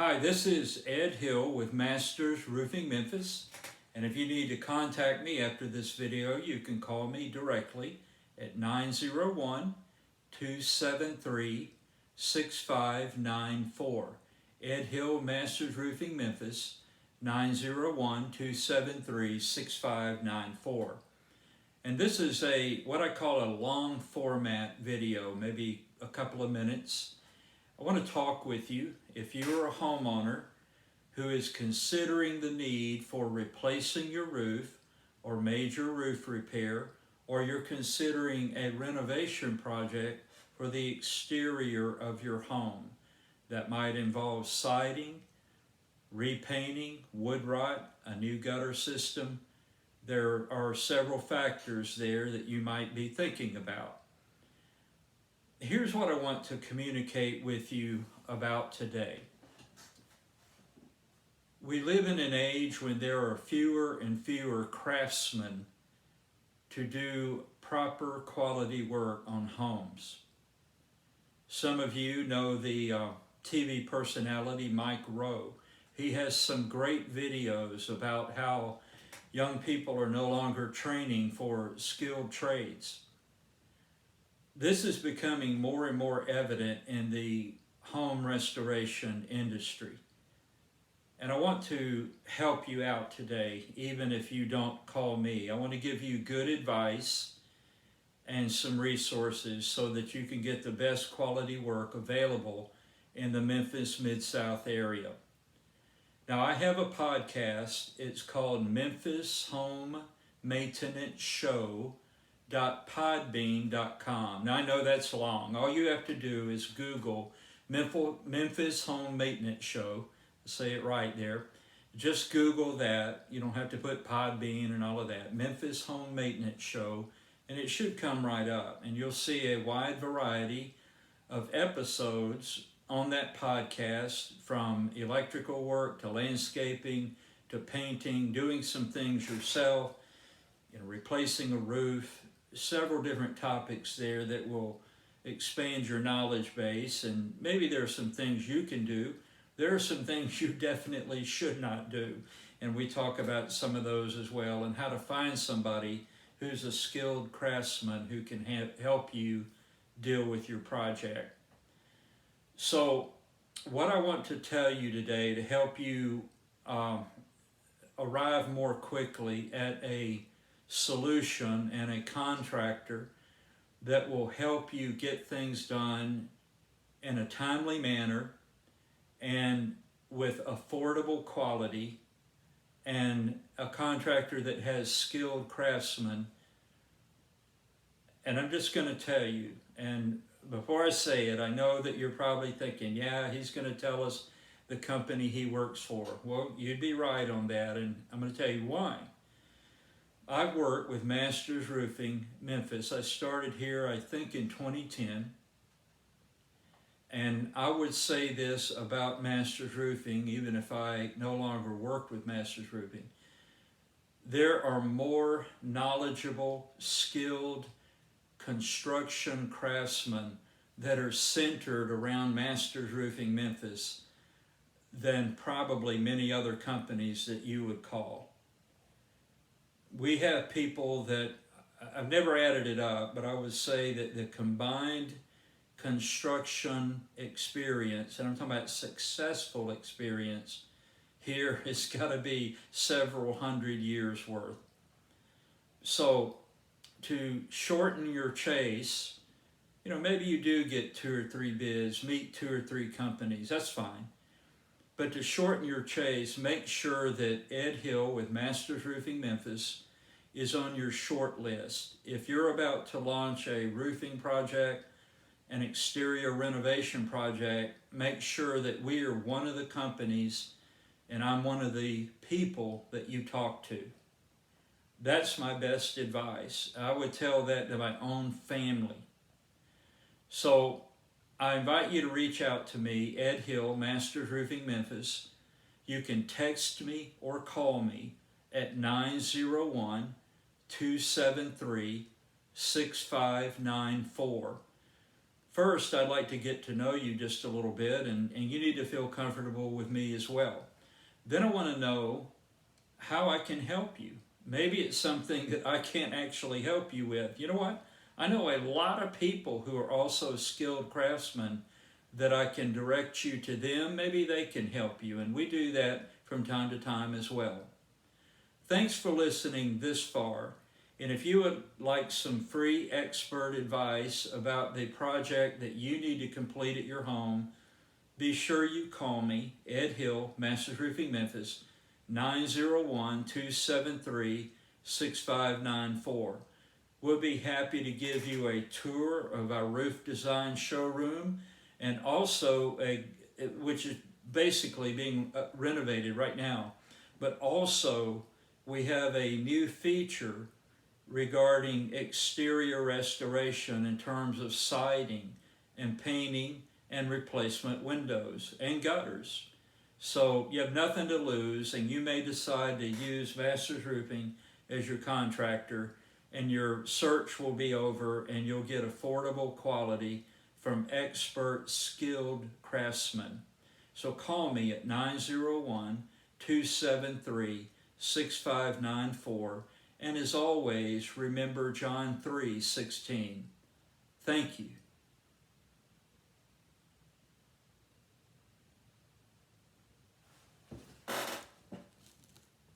Hi, this is Ed Hill with Masters Roofing Memphis, and if you need to contact me after this video, you can call me directly at 901-273-6594. Ed Hill, Masters Roofing Memphis, 901-273-6594. And this is what I call a long format video, maybe a couple of minutes. I want to talk with you if you're a homeowner who is considering the need for replacing your roof or major roof repair, or you're considering a renovation project for the exterior of your home. That might involve siding, repainting, wood rot, a new gutter system. There are several factors there that you might be thinking about. Here's what I want to communicate with you about today. We live in an age when there are fewer and fewer craftsmen to do proper quality work on homes. Some of you know the TV personality Mike Rowe. He has some great videos about how young people are no longer training for skilled trades. This is becoming more and more evident in the home restoration industry. And I want to help you out today, even if you don't call me. I want to give you good advice and some resources so that you can get the best quality work available in the Memphis Midsouth area. Now, I have a podcast. It's called Memphis Home Maintenance Show.podbean.com. Now, I know that's long. All you have to do is Google Memphis Home Maintenance Show. Say it right there. Just Google that. You don't have to put Podbean and all of that. Memphis Home Maintenance Show, and it should come right up. And you'll see a wide variety of episodes on that podcast, from electrical work to landscaping to painting, doing some things yourself, replacing a roof, several different topics there that will expand your knowledge base. And maybe there are some things you can do. There are some things you definitely should not do. And we talk about some of those as well, and how to find somebody who's a skilled craftsman who can help you deal with your project. So what I want to tell you today to help you arrive more quickly at a solution and a contractor that will help you get things done in a timely manner and with affordable quality, and a contractor that has skilled craftsmen. And I'm just going to tell you, and before I say it, I know that you're probably thinking, yeah, he's going to tell us the company he works for. Well, you'd be right on that, and I'm going to tell you why. I've worked with Masters Roofing Memphis. I started here, I think, in 2010. And I would say this about Masters Roofing, even if I no longer work with Masters Roofing. There are more knowledgeable, skilled construction craftsmen that are centered around Masters Roofing Memphis than probably many other companies that you would call. We have people that, I've never added it up, but I would say that the combined construction experience, and I'm talking about successful experience, here has got to be several hundred years worth. So to shorten your chase, maybe you do get 2 or 3 bids, meet 2 or 3 companies, that's fine. But to shorten your chase, make sure that Ed Hill with Masters Roofing Memphis is on your short list. If you're about to launch a roofing project, an exterior renovation project, make sure that we are one of the companies and I'm one of the people that you talk to. That's my best advice. I would tell that to my own family. So I invite you to reach out to me, Ed Hill, Masters Roofing Memphis. You can text me or call me at 901-273-6594. First, I'd like to get to know you just a little bit, and you need to feel comfortable with me as well. Then I want to know how I can help you. Maybe it's something that I can't actually help you with. You know what? I know a lot of people who are also skilled craftsmen that I can direct you to them. Maybe they can help you, and we do that from time to time as well. Thanks for listening this far. And if you would like some free expert advice about the project that you need to complete at your home, be sure you call me, Ed Hill, Masters Roofing Memphis, 901-273-6594. We'll be happy to give you a tour of our roof design showroom, and also which is basically being renovated right now. But also we have a new feature regarding exterior restoration in terms of siding and painting and replacement windows and gutters. So you have nothing to lose, and you may decide to use Masters Roofing as your contractor, and your search will be over, and you'll get affordable quality from expert, skilled craftsmen. So call me at 901-273-6594, and as always, remember John 3:16. Thank you.